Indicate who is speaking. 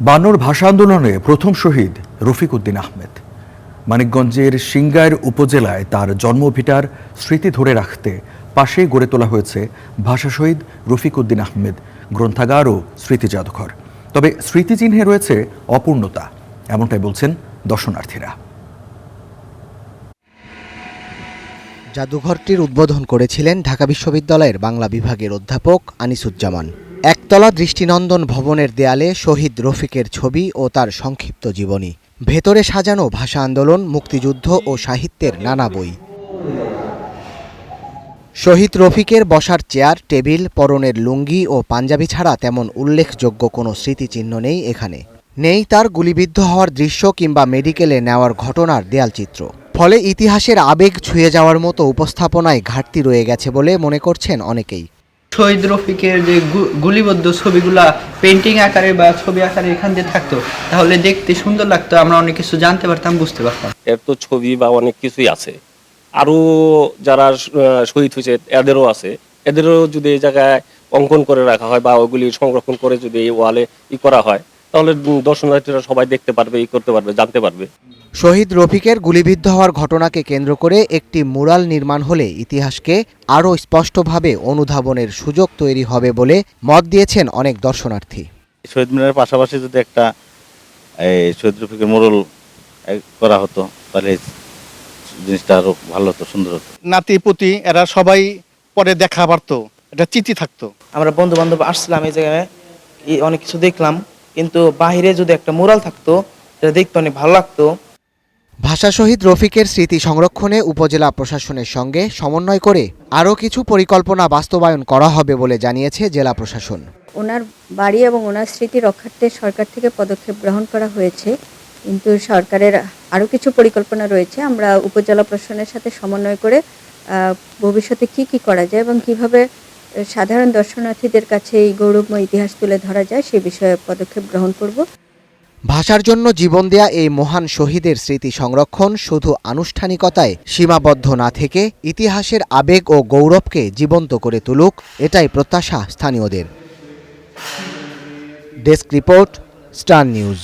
Speaker 1: বানর ভাষা আন্দোলনে প্রথম শহীদ রফিক উদ্দিন আহমেদ। মানিকগঞ্জের সিংগাইর উপজেলায় তার জন্মভিটার স্মৃতি ধরে রাখতে পাশেই গড়ে তোলা হয়েছে ভাষা শহীদ রফিক উদ্দিন আহমেদ গ্রন্থাগার ও স্মৃতি জাদুঘর। তবে স্মৃতিচিহ্নে রয়েছে অপূর্ণতা, এমনটাই বলছেন দর্শনার্থীরা।
Speaker 2: জাদুঘরটির উদ্বোধন করেছিলেন ঢাকা বিশ্ববিদ্যালয়ের বাংলা বিভাগের অধ্যাপক আনিসুজ্জামান। একতলা দৃষ্টিনন্দন ভবনের দেয়ালে শহীদ রফিকের ছবি ও তার সংক্ষিপ্ত জীবনী। ভেতরে সাজানো ভাষা আন্দোলন, মুক্তিযুদ্ধ ও সাহিত্যের নানা বই। শহীদ রফিকের বসার চেয়ার, টেবিল, পরনের লুঙ্গি ও পাঞ্জাবি ছাড়া তেমন উল্লেখযোগ্য কোনো স্মৃতিচিহ্ন নেই এখানে। নেই তার গুলিবিদ্ধ হওয়ার দৃশ্য কিংবা মেডিকেলে নেওয়ার ঘটনার দেয়ালচিত্র। ফলে ইতিহাসের আবেগ ছুঁয়ে যাওয়ার মতো উপস্থাপনায় ঘাটতি রয়ে গেছে বলে মনে করছেন অনেকেই।
Speaker 3: শহীদ রফিকের যে গুলিবদ্ধ ছবিগুলা পেন্টিং আকারে বা ছবি আকারে এখান দিয়ে থাকতো, তাহলে দেখতে সুন্দর লাগতো, আমরা অনেক কিছু জানতে পারতাম, বুঝতে পারতাম।
Speaker 4: এর তো ছবি বা অনেক কিছুই আছে, আরো যারা শহীদ হয়েছে এদেরও আছে, এদেরও যদি এই জায়গায় অঙ্কন করে রাখা হয় বা ওগুলি সংরক্ষণ করে যদি এই ওয়ালে করা হয়, তাহলে দর্শনার্থীরা সবাই দেখতে পারবে, করতে পারবে, জানতে পারবে।
Speaker 2: শহীদ রফিকের গুলিবিদ্ধ হওয়ার ঘটনাকে কেন্দ্র করে একটি মুরাল নির্মাণ হলে ইতিহাসকে আরও স্পষ্টভাবে অনুধাবনের সুযোগ তৈরি হবে বলে মত দিয়েছেন অনেক দর্শনার্থী।
Speaker 5: শহীদ মিনারের পাশাপাশি যদি একটা শহীদ রফিকের মুরাল করা হতো, তাহলে জিনিসটা আরো ভালো হতো, সুন্দর হতো।
Speaker 6: নাতি পুতি এরা সবাই পরে দেখা পারতো, এটা চিঠি থাকতো।
Speaker 7: আমরা বন্ধু বান্ধব আসছিলাম এই জায়গায়, অনেক কিছু দেখলাম, কিন্তু বাহিরে যদি একটা মুরাল থাকতো এটা দেখতে অনেক ভালো লাগতো।
Speaker 2: ভাষা শহীদ রফিকের স্মৃতি সংরক্ষণে উপজেলা প্রশাসনের সঙ্গে সমন্বয় করে আরও কিছু পরিকল্পনা বাস্তবায়ন করা হবে বলে জানিয়েছে জেলা প্রশাসন।
Speaker 8: ওনার বাড়ি এবং ওনার স্মৃতি রক্ষার্থে সরকার থেকে পদক্ষেপ গ্রহণ করা হয়েছে, কিন্তু সরকারের আরও কিছু পরিকল্পনা রয়েছে। আমরা উপজেলা প্রশাসনের সাথে সমন্বয় করে ভবিষ্যতে কি করা যায় এবং কিভাবে সাধারণ দর্শনার্থীদের কাছে এই গৌরবময় ইতিহাস তুলে ধরা যায় সে বিষয়ে পদক্ষেপ গ্রহণ করব।
Speaker 2: ভাষার জন্য জীবন দেয়া এই মহান শহীদের স্মৃতি সংরক্ষণ শুধু আনুষ্ঠানিকতায় সীমাবদ্ধ না থেকে ইতিহাসের আবেগ ও গৌরবকে জীবন্ত করে তুলুক, এটাই প্রত্যাশা স্থানীয়দের। Desk report, star news.